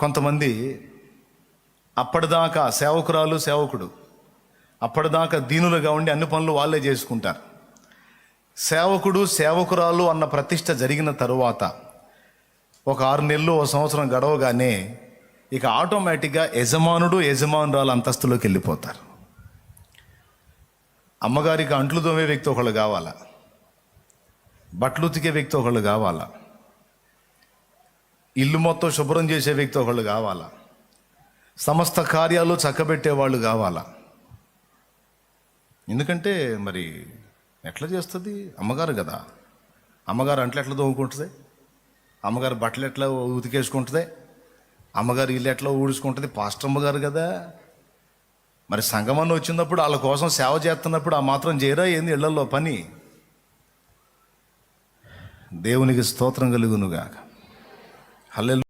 కొంతమంది అప్పటిదాకా సేవకురాలు సేవకుడు అప్పటిదాకా దీనులుగా ఉండి అన్ని పనులు వాళ్ళే చేసుకుంటారు. సేవకుడు సేవకురాలు అన్న ప్రతిష్ట జరిగిన తరువాత ఒక 6 నెలలు, ఒక సంవత్సరం గడవగానే ఇక ఆటోమేటిక్గా యజమానుడు యజమానురాలు అంతస్తులోకి వెళ్ళిపోతారు. అమ్మగారికి అంట్లు తోమే వ్యక్తి ఒకళ్ళు కావాలా, బట్టలు ఉతికే వ్యక్తి ఒకళ్ళు కావాలా, ఇల్లు మొత్తం శుభ్రం చేసే వ్యక్తి ఒకళ్ళు కావాలా, సమస్త కార్యాలు చక్కబెట్టే వాళ్ళు కావాలా. ఎందుకంటే మరి ఎట్లా చేస్తుంది? అమ్మగారు కదా. అమ్మగారు అంట్లు ఎట్లా తోముకుంటుంది, అమ్మగారు బట్టలు ఎట్లా ఉతికేసుకుంటుంది, అమ్మగారు ఇల్లు ఎట్లా ఊడ్చుకుంటుంది? పాస్టర్ అమ్మగారు కదా. మరి సంగమన్న వచ్చినప్పుడు వాళ్ళ కోసం సేవ చేస్తున్నప్పుడు ఆ మాత్రం చేయరా ఏంది ఇళ్లలో పని? దేవునికి స్తోత్రం కలుగునుగాక. హల్లెలూయా.